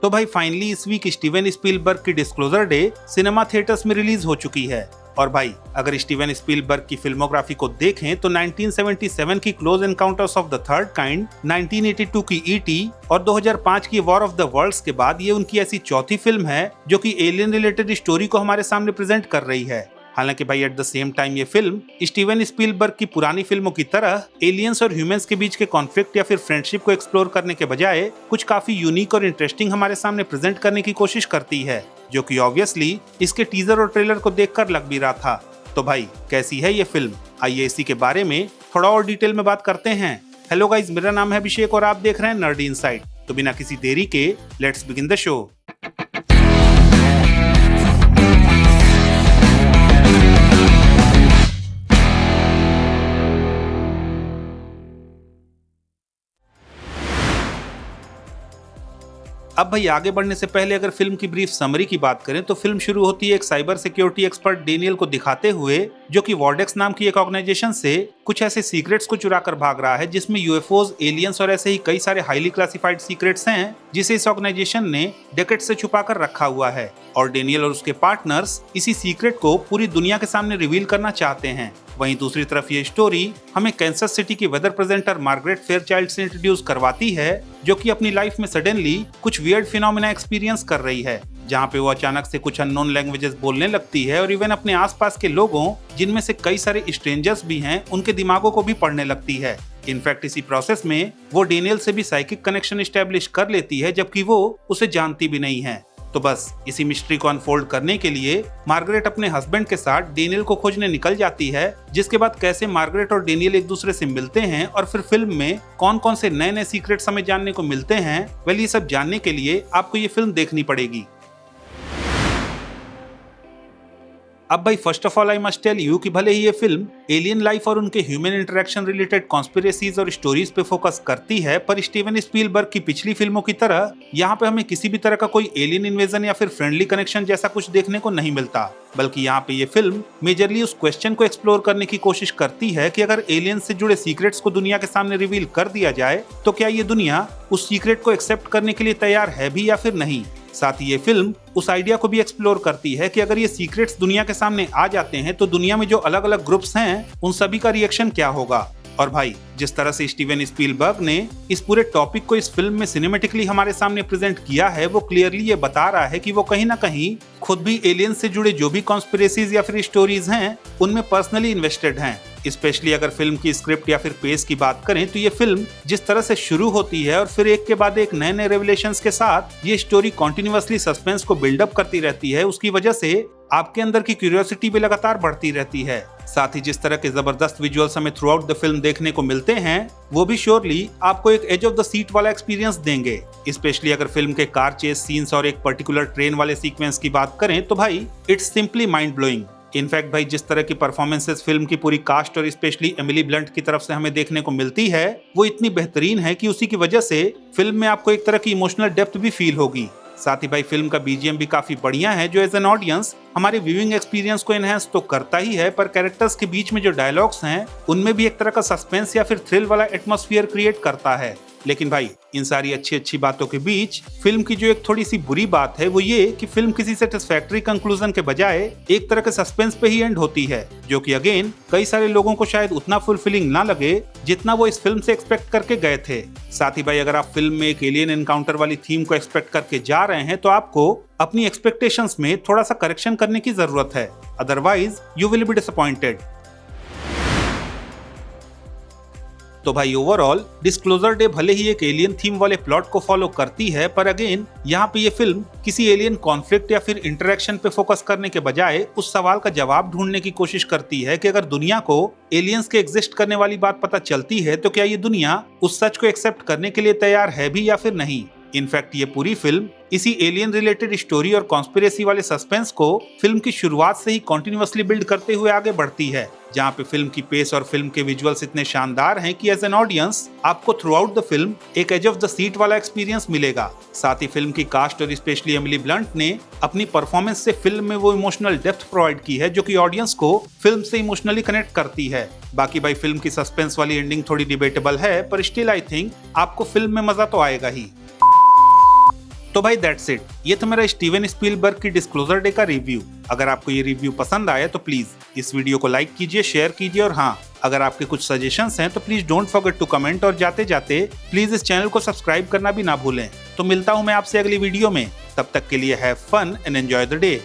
तो भाई फाइनली इस वीक स्टीवन स्पीलबर्ग की डिस्क्लोजर डे सिनेमा थिएटर्स में रिलीज हो चुकी है। और भाई अगर स्टीवन स्पीलबर्ग की फिल्मोग्राफी को देखें तो 1977 की close encounters of the third kind, 1982 की ईटी और 2005 की वॉर ऑफ द वर्ल्ड्स के बाद ये उनकी ऐसी चौथी फिल्म है जो कि एलियन रिलेटेड स्टोरी को हमारे सामने प्रेजेंट कर रही है। हालांकि भाई एट द सेम टाइम ये फिल्म स्टीवन स्पीलबर्ग की पुरानी फिल्मों की तरह एलियंस और ह्यूमंस के बीच के कॉन्फ्लिक्ट या फिर फ्रेंडशिप को एक्सप्लोर करने के बजाय कुछ काफी यूनिक और इंटरेस्टिंग हमारे सामने प्रेजेंट करने की कोशिश करती है, जो कि ऑब्वियसली इसके टीजर और ट्रेलर को देखकर लग भी रहा था। तो भाई कैसी है ये फिल्म, आइए इसी के बारे में थोड़ा और डिटेल में बात करते हैं। हेलो गाइज, मेरा नाम है अभिषेक और आप देख रहे हैं नर्डी इनसाइड। तो बिना किसी देरी के लेट्स बिगिन द शो। अब भाई आगे बढ़ने से पहले अगर फिल्म की ब्रीफ समरी की बात करें तो फिल्म शुरू होती है एक साइबर सिक्योरिटी एक्सपर्ट डेनियल को दिखाते हुए, जो कि वॉर्डेक्स नाम की एक ऑर्गेनाइजेशन से कुछ ऐसे सीक्रेट्स को चुरा कर भाग रहा है जिसमें यूएफओज, एलियंस और ऐसे ही कई सारे हाईली क्लासिफाइड सीक्रेट्स हैं जिसे इस ऑर्गेनाइजेशन ने डेकेड से छुपा कर रखा हुआ है। और डेनियल और उसके पार्टनर्स इसी सीक्रेट को पूरी दुनिया के सामने रिवील करना चाहते हैं। वहीं दूसरी तरफ ये स्टोरी हमें कैंसस सिटी की वेदर प्रेजेंटर मार्गरेट फेयरचाइल्ड से इंट्रोड्यूस करवाती है, जो कि अपनी लाइफ में सडनली कुछ वियर्ड फिनोमेना एक्सपीरियंस कर रही है, जहाँ पे वो अचानक से कुछ अननोन लैंग्वेजेस बोलने लगती है और इवन अपने आसपास के लोगों, जिनमें से कई सारे स्ट्रेंजर्स भी हैं, उनके दिमागों को भी पढ़ने लगती है। इनफैक्ट इसी प्रोसेस में वो डेनियल से भी साइकिक कनेक्शन एस्टेब्लिश कर लेती है, जबकि वो उसे जानती भी नहीं है। तो बस इसी मिस्ट्री को अनफोल्ड करने के लिए मार्गरेट अपने हस्बैंड के साथ डेनियल को खोजने निकल जाती है, जिसके बाद कैसे मार्गरेट और डेनियल एक दूसरे से मिलते हैं और फिर फिल्म में कौन कौन से नए नए सीक्रेट्स हमें जानने को मिलते हैं, वेल ये सब जानने के लिए आपको ये फिल्म देखनी पड़ेगी। अब भाई first of all I must tell you कि भले ही ये फिल्म एलियन लाइफ और उनके ह्यूमन इंटरेक्शन रिलेटेड कॉन्स्पिरेसीज और स्टोरीज पे फोकस करती है, पर स्टीवन स्पीलबर्ग की पिछली फिल्मों की तरह यहाँ पे हमें किसी भी तरह का कोई एलियन इन्वेजन या फिर फ्रेंडली कनेक्शन जैसा कुछ देखने को नहीं मिलता। बल्कि यहाँ पे ये फिल्म मेजरली उस क्वेश्चन को एक्सप्लोर करने की कोशिश करती है कि अगर एलियन से जुड़े सीक्रेट्स को दुनिया के सामने रिवील कर दिया जाए तो क्या ये दुनिया उस सीक्रेट को एक्सेप्ट करने के लिए तैयार है भी या फिर नहीं। साथ ही ये फिल्म उस आइडिया को भी एक्सप्लोर करती है कि अगर ये सीक्रेट्स दुनिया के सामने आ जाते हैं तो दुनिया में जो अलग अलग ग्रुप्स हैं उन सभी का रिएक्शन क्या होगा। और भाई जिस तरह से स्टीवन स्पीलबर्ग ने इस पूरे टॉपिक को इस फिल्म में सिनेमेटिकली हमारे सामने प्रेजेंट किया है, वो क्लियरली ये बता रहा है कि वो कहीं ना कहीं खुद भी एलियन से जुड़े जो भी कॉन्स्पिरेसीज या फिर स्टोरीज हैं उनमें पर्सनली इन्वेस्टेड हैं। स्पेशली अगर फिल्म की स्क्रिप्ट या फिर पेस की बात करें तो ये फिल्म जिस तरह से शुरू होती है और फिर एक के बाद एक नए नए रेवलेशंस के साथ ये स्टोरी कॉन्टिन्यूअसली सस्पेंस को बिल्डअप करती रहती है, उसकी वजह से आपके अंदर की क्यूरियोसिटी भी लगातार बढ़ती रहती है। साथ ही जिस तरह के जबरदस्त विजुअल्स हमें थ्रू आउट द फिल्म देखने को मिलते हैं वो भी श्योरली आपको एक एज ऑफ द सीट वाला एक्सपीरियंस देंगे। स्पेशली अगर फिल्म के कार चेस सीन्स और एक पर्टिकुलर ट्रेन वाले सीक्वेंस की बात करें तो भाई it's simply mind blowing. In fact भाई जिस तरह की परफॉर्मेंसेस फिल्म की पूरी कास्ट और स्पेशली एमिली ब्लंट की तरफ से हमें देखने को मिलती है वो इतनी बेहतरीन है कि उसी की वजह से फिल्म में आपको एक तरह की इमोशनल डेप्थ भी फील होगी। साथ ही भाई फिल्म का बीजीएम भी काफी बढ़िया है, जो एज एन ऑडियंस हमारे व्यूइंग एक्सपीरियंस को एनहांस तो करता ही है, पर कैरेक्टर्स के बीच में जो डायलॉग्स हैं उनमें भी एक तरह का सस्पेंस या फिर थ्रिल वाला एटमॉस्फेयर क्रिएट करता है। लेकिन भाई इन सारी अच्छी अच्छी बातों के बीच फिल्म की जो एक थोड़ी सी बुरी बात है वो ये कि फिल्म किसी सेटिस्फैक्टरी कंक्लूजन के बजाय एक तरह के सस्पेंस पे ही एंड होती है, जो कि अगेन कई सारे लोगों को शायद उतना फुलफिलिंग ना लगे जितना वो इस फिल्म से एक्सपेक्ट करके गए थे। साथ ही भाई अगर आप फिल्म में एक एलियन एनकाउंटर वाली थीम को एक्सपेक्ट करके जा रहे हैं तो आपको अपनी एक्सपेक्टेशंस में थोड़ा सा करेक्शन करने की जरूरत है, otherwise you will be disappointed. तो भाई ओवरऑल डिस्क्लोजर डे भले ही एक एलियन थीम वाले प्लॉट को फॉलो करती है, पर अगेन यहाँ पे ये फिल्म किसी एलियन कॉन्फ्लिक्ट या फिर इंटरेक्शन पे फोकस करने के बजाय उस सवाल का जवाब ढूंढने की कोशिश करती है कि अगर दुनिया को एलियंस के एग्जिस्ट करने वाली बात पता चलती है तो क्या ये दुनिया उस सच को एक्सेप्ट करने के लिए तैयार है भी या फिर नहीं। इनफैक्ट ये पूरी फिल्म इसी एलियन रिलेटेड स्टोरी और कॉन्स्पिरेसी वाले सस्पेंस को फिल्म की शुरुआत से ही कॉन्टिन्यूअसली बिल्ड करते हुए आगे बढ़ती है, जहाँ पे फिल्म की पेस और फिल्म के विजुअल्स इतने शानदार हैं कि एज एन ऑडियंस आपको थ्रू आउट द फिल्म एक एज ऑफ द सीट वाला एक्सपीरियंस मिलेगा। साथ ही फिल्म की कास्ट और स्पेशली एमिली ब्लंट ने अपनी परफॉर्मेंस से फिल्म में वो इमोशनल डेप्थ प्रोवाइड की है जो कि ऑडियंस को फिल्म से इमोशनली कनेक्ट करती है। बाकी भाई फिल्म की सस्पेंस वाली एंडिंग थोड़ी डिबेटेबल है, पर स्टिल आई थिंक आपको फिल्म में मजा तो आएगा ही। तो भाई दैट्स इट, ये तो मेरा स्टीवन स्पीलबर्ग की डिस्क्लोजर डे का रिव्यू। अगर आपको ये रिव्यू पसंद आया तो प्लीज इस वीडियो को लाइक कीजिए, शेयर कीजिए, और हाँ, अगर आपके कुछ सजेशंस हैं तो please don't forget to comment, और जाते जाते प्लीज इस चैनल को सब्सक्राइब करना भी ना भूलें। तो मिलता हूं मैं आपसे अगली वीडियो में, तब तक के लिए have fun and enjoy the day.